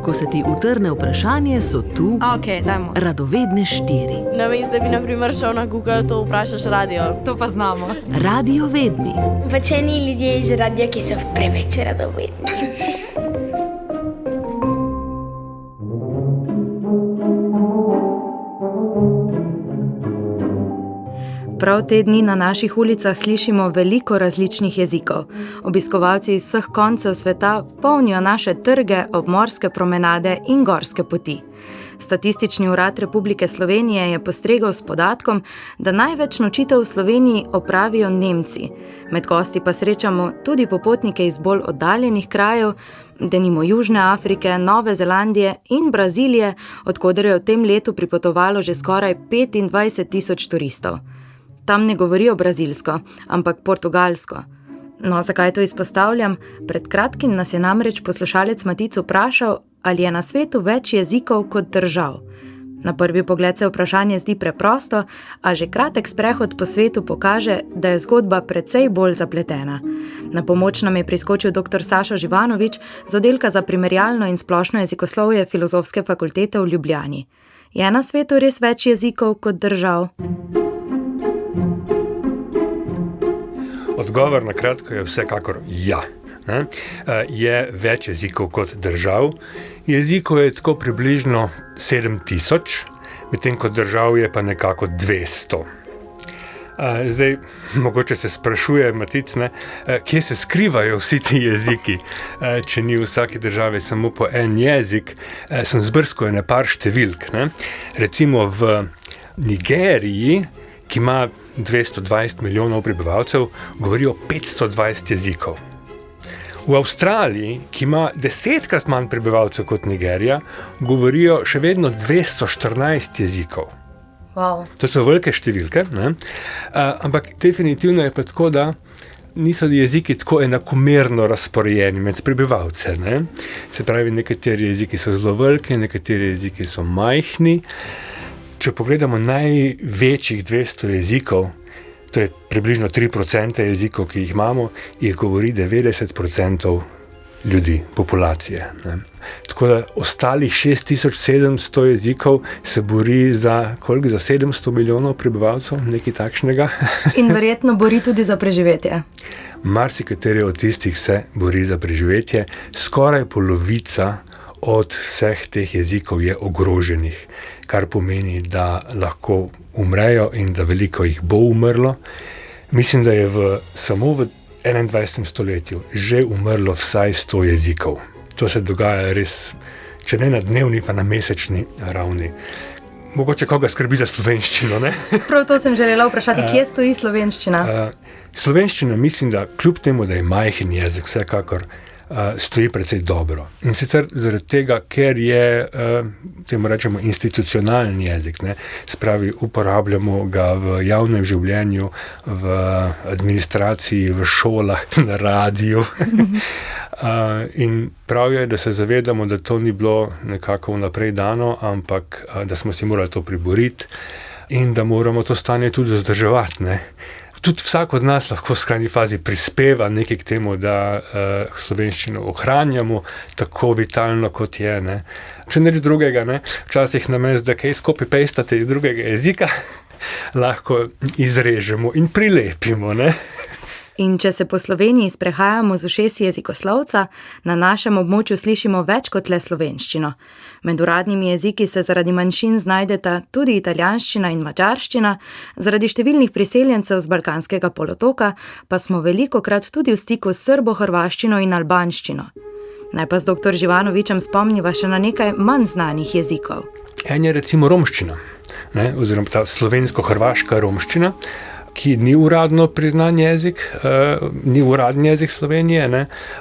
Ko se ti utrne vprašanje, so tu dajmo. radovedne 4. Namesto, da bi na primer šel na Google, to vprašaš radio. To pa znamo. Radiovedni. Pačeni ljudje iz radia, ki so preveč radovedni. Prav te dni na naših ulicah slišimo veliko različnih jezikov. Obiskovalci iz vseh koncev sveta polnijo naše trge, obmorske promenade in gorske poti. Statistični urad Republike Slovenije je postregel s podatkom, da največ nočitev v Sloveniji opravijo Nemci. Med gosti pa srečamo tudi popotnike iz bolj oddaljenih krajev, denimo Južne Afrike, Nove Zelandije in Brazilije, od koder je v tem letu pripotovalo že skoraj 25.000 turistov. Tam ne govorijo brazilsko, ampak portugalsko. No, zakaj to izpostavljam? Pred kratkim nas je namreč poslušalec Matic vprašal, ali je na svetu več jezikov kot držav. Na prvi pogled se vprašanje zdi preprosto, a že kratek sprehod po svetu pokaže, da je zgodba precej bolj zapletena. Na pomoč nam je priskočil dr. Sašo Živanovič z oddelka za primerjalno in splošno jezikoslovje Filozofske fakultete v Ljubljani. Je na svetu res več jezikov kot držav? Odgovor na kratko je vsekakor ja. Je več jezikov kot držav. Jezikov je tako približno 7.000, medtem kot držav je pa nekako 200. Zdaj, mogoče se sprašuje Matic, kje se skrivajo vsi ti jeziki. Če ni v vsaki državi samo po en jezik, sem zbrskal ene par številk. Recimo v Nigeriji, ki ima 220 milijonov prebivalcev, govorijo 520 jezikov. V Avstraliji, ki ima 10-krat manj prebivalcev kot Nigerija, govorijo še vedno 214 jezikov. Wow. To so velike številke, ampak definitivno je pa tako, da niso jeziki tako enakomerno razporejeni med prebivalce. Se pravi, nekateri jeziki so zelo veliki, nekateri jeziki so majhni. Če pogledamo največjih 200 jezikov, to je približno 3% jezikov, ki jih imamo, jih govori 90% ljudi, populacije. Tako da ostalih 6700 jezikov se bori za 700 milijonov prebivalcev, nekaj takšnega. In verjetno bori tudi za preživetje. Marsikateri od tistih se bori za preživetje, skoraj polovica od vseh teh jezikov je ogroženih, kar pomeni, da lahko umrejo in da veliko jih bo umrlo. Mislim, da je samo v 21. stoletju že umrlo vsaj 100 jezikov. To se dogaja res, če ne na dnevni, pa na mesečni ravni. Mogoče koga skrbi za slovenščino, ne? Prav to sem želela vprašati, kje stoji slovenščina? Slovenščina mislim, da kljub temu, da je majhen jezik, vsekakor stoji precej dobro. In sicer zaradi tega, ker je, temu rečemo, institucionalni jezik. Spravi, uporabljamo ga v javnem življenju, v administraciji, v šolah, na radiju. In prav je, da se zavedamo, da to ni bilo nekako vnaprej dano, ampak da smo si morali to priboriti in da moramo to stanje tudi vzdrževati. Tudi vsak od nas lahko v skrajni fazi prispeva nekaj k temu, da slovenščino ohranjamo tako vitalno, kot je. Če nič drugega, včasih namesto, da kaj copy-pastate iz drugega jezika, lahko izrežemo in prilepimo. In če se po Sloveniji sprehajamo z ušesi jezikoslovca, na našem območju slišimo več kot le slovenščino. Med uradnimi jeziki se zaradi manjšin znajdeta tudi italijanščina in madžarščina, zaradi številnih priseljencev z Balkanskega polotoka pa smo velikokrat tudi v stiku s srbo-hrvaščino in albanščino. Naj pa z dr. Živanovičem spomniva še na nekaj manj znanih jezikov. En je recimo romščina, oziroma ta slovensko-hrvaška romščina, ki ni uradno priznan jezik, ni uradni jezik Slovenije,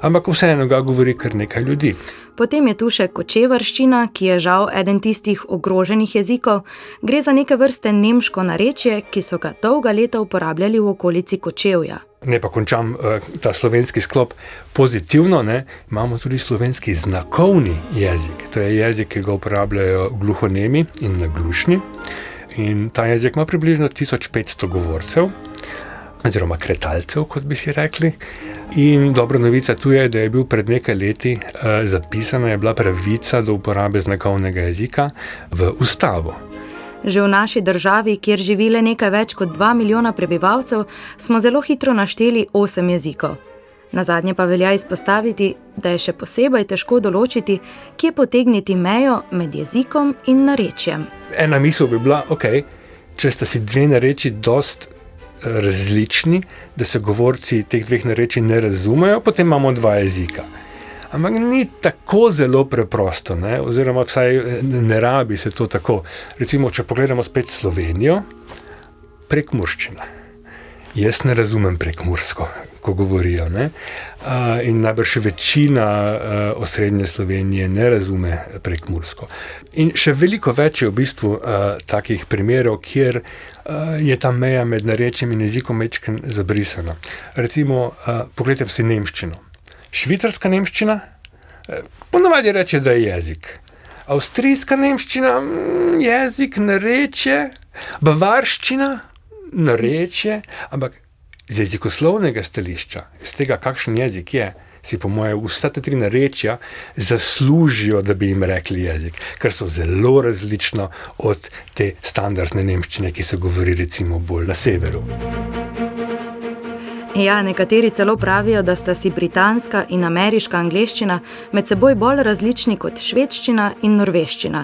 ampak vseeno ga govori kar nekaj ljudi. Potem je tu še kočevarščina, ki je žal eden tistih ogroženih jezikov. Gre za neke vrste nemško narečje, ki so ga dolga leta uporabljali v okolici Kočevja. Ne pa končam ta slovenski sklop pozitivno, imamo tudi slovenski znakovni jezik. To je jezik, ki ga uporabljajo gluhonemi in naglušni. In ta jezik ima približno 1500 govorcev. oziroma kretalcev, kot bi si rekli. In dobra novica tu je, da je bil pred nekaj leti zapisana, je bila pravica do uporabe znakovnega jezika v ustavo. Že v naši državi, kjer živi le nekaj več kot 2 milijona prebivalcev, smo zelo hitro našteli 8 jezikov. Nazadnje pa velja izpostaviti, da je še posebej težko določiti, kje potegniti mejo med jezikom in narečjem. Ena misel bi bila, če sta si dve narečji dost različni, da se govorci teh dveh narečij ne razumejo, potem imamo 2 jezika. Ampak ni tako zelo preprosto, ne? Oziroma vsaj ne rabi se to tako. Recimo, če pogledamo spet Slovenijo, prekmurščina. Jaz ne razumem prekmursko, ko govorijo, ne? In najbrž večina osrednje Slovenije ne razume prekmursko. In še veliko več je v bistvu takih primerov, kjer je ta meja med narečjem in jezikom majčkeno zabrisana. Recimo, pogledajte si nemščino. Švicarska nemščina ponavadi reče, da je jezik. Avstrijska nemščina, jezik, narečje, bavarščina, narečje, ampak z jezikoslovnega stališča, z tega, kakšen jezik je, si po moje vsa ta 3 narečja zaslužijo, da bi jim rekli jezik, ker so zelo različno od te standardne nemščine, ki se govori recimo bolj na severu. Ja, nekateri celo pravijo, da sta si britanska in ameriška angleščina med seboj bolj različni kot švedščina in norveščina.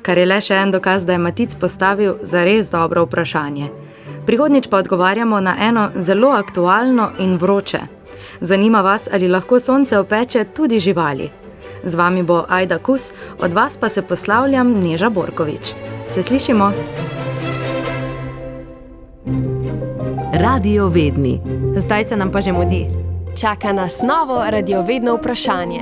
Kar je le še en dokaz, da je Matic postavil zares dobro vprašanje. Prihodnjič pa odgovarjamo na eno zelo aktualno in vroče. Zanima vas, ali lahko sonce opeče tudi živali? Z vami bo Ajda Kus, od vas pa se poslavljam Neža Borkovič. Se slišimo? Radiovedni. Zdaj se nam pa že mudi. Čaka nas novo radiovedno vprašanje.